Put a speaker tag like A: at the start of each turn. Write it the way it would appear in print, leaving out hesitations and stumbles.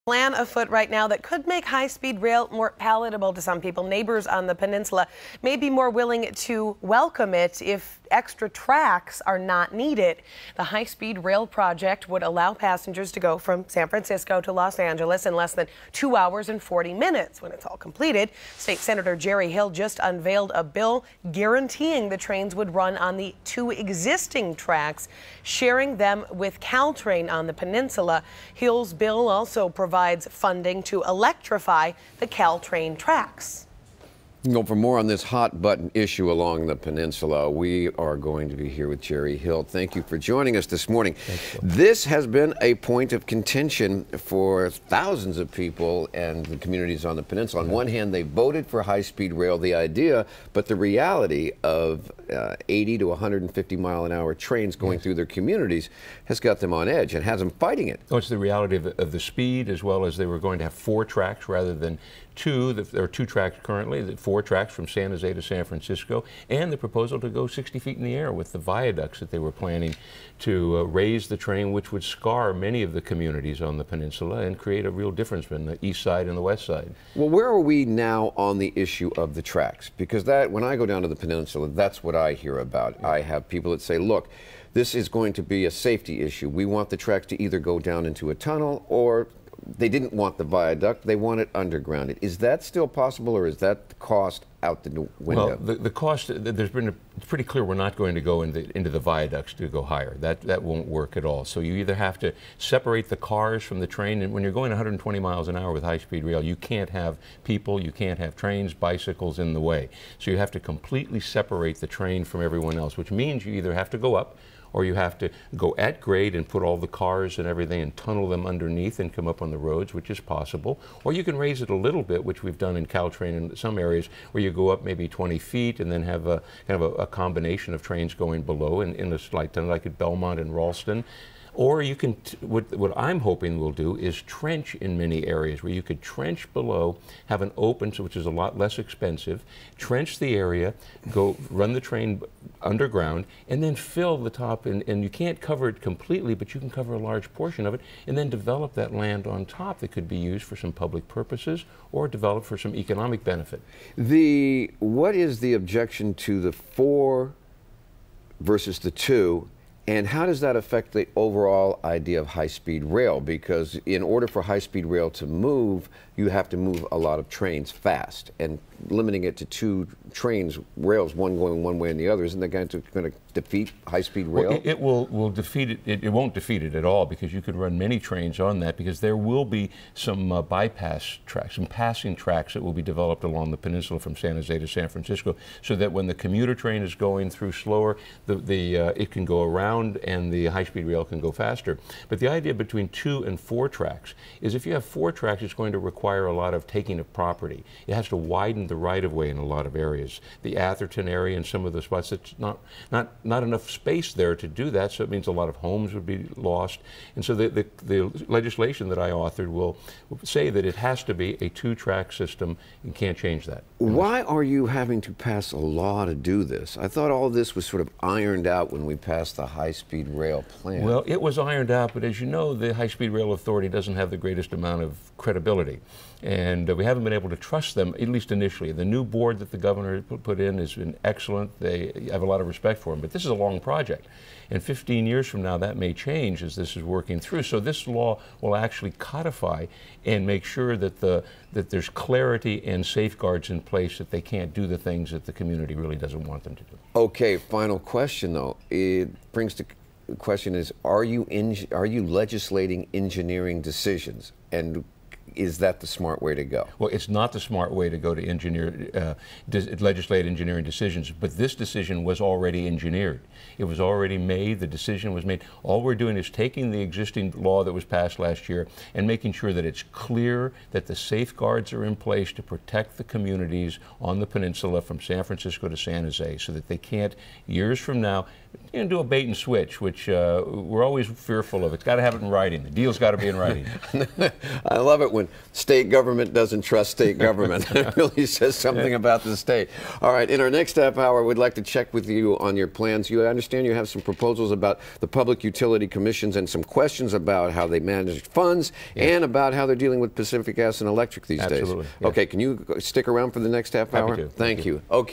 A: Plan afoot right now that could make high-speed rail more palatable to some people. Neighbors on the peninsula may be more willing to welcome it if extra tracks are not needed. The high-speed rail project would allow passengers to go from San Francisco to Los Angeles in less than 2 hours and 40 minutes when it's all completed. State Senator Jerry Hill just unveiled a bill guaranteeing the trains would run on the 2 existing tracks, sharing them with Caltrain on the peninsula. Hill's bill also provides funding to electrify the Caltrain tracks.
B: Well, for more on this hot button issue along the peninsula, we are going to be here with Jerry Hill. Thank you for joining us this morning. This has been a point of contention for thousands of people and the communities on the peninsula. On one hand, they voted for high-speed rail, the idea, but the reality of 80 to 150 mile an hour trains going through their communities has got them on edge and has them fighting it.
C: Oh, it's the reality of the speed, as well as they were going to have 4 tracks rather than 2. There are 2 tracks currently, 4 tracks from San Jose to San Francisco, and the proposal to go 60 feet in the air with the viaducts that they were planning to raise the train, which would scar many of the communities on the peninsula and create a real difference between the east side and the west side.
B: Well, where are we now on the issue of the tracks? Because when I go down to the peninsula, that's what I hear about. I have people that say, look, this is going to be a safety issue. We want the tracks to either go down into a tunnel, or they didn't want the viaduct, they want it underground. Is that still possible, or is that the cost out the window?
C: Well, the cost, it's pretty clear we're not going to go into the viaducts to go higher. That won't work at all. So you either have to separate the cars from the train, and when you're going 120 miles an hour with high-speed rail, you can't have people, you can't have trains, bicycles in the way. So you have to completely separate the train from everyone else, which means you either have to go up, or you have to go at grade and put all the cars and everything and tunnel them underneath and come up on the roads, which is possible. Or you can raise it a little bit, which we've done in Caltrain in some areas, where you go up maybe 20 feet and then have a kind of a combination of trains going below in a slight tunnel, like at Belmont and Ralston. Or you can, what I'm hoping we'll do is trench in many areas where you could trench below, have an open, which is a lot less expensive, trench the area, go run the train underground, and then fill the top, and you can't cover it completely, but you can cover a large portion of it, and then develop that land on top that could be used for some public purposes or developed for some economic benefit.
B: What is the objection to the 4 versus the 2? And how does that affect the overall idea of high-speed rail? Because in order for high-speed rail to move, you have to move a lot of trains fast. And limiting it to 2 trains, rails, one going one way and the other, isn't that going to defeat high-speed rail?
C: Well, it will defeat it. It won't defeat it at all, because you could run many trains on that, because there will be some bypass tracks, some passing tracks that will be developed along the peninsula from San Jose to San Francisco, so that when the commuter train is going through slower, it can go around and the high-speed rail can go faster. But the idea between 2 and 4 tracks is, if you have 4 tracks, it's going to require a lot of taking of property. It has to widen the right-of-way in a lot of areas. The Atherton area and some of the spots, it's not enough space there to do that, so it means a lot of homes would be lost. And so the legislation that I authored will say that it has to be a 2-track system. You can't change that.
B: Why are you having to pass a law to do this? I thought all this was sort of ironed out when we passed the high-speed rail plan.
C: Well, it was ironed out, but as you know, the High-Speed Rail Authority doesn't have the greatest amount of credibility. And we haven't been able to trust them, at least initially. The new board that the governor put in has been excellent. They have a lot of respect for them. But this is a long project. And 15 years from now, that may change as this is working through. So this law will actually codify and make sure that that there's clarity and safeguards in place, that they can't do the things that the community really doesn't want them to do.
B: Okay, final question, though. It brings to the question is, are you legislating engineering decisions? And is that the smart way to go?
C: Well, it's not the smart way to go to legislate engineering decisions, but this decision was already engineered. It was already made, the decision was made. All we're doing is taking the existing law that was passed last year and making sure that it's clear that the safeguards are in place to protect the communities on the peninsula from San Francisco to San Jose, so that they can't, years from now, do a bait and switch, which we're always fearful of. It's got to have it in writing. The deal's got to be in writing.
B: I love it when when state government doesn't trust state government. It really says something about the state. All right, in our next half hour, we'd like to check with you on your plans. You understand you have some proposals about the public utility commissions and some questions about how they manage funds and about how they're dealing with Pacific Gas and Electric these days.
C: Absolutely. Yes.
B: Okay, can you stick around for the next half hour?
C: Happy to.
B: Thank you. Okay.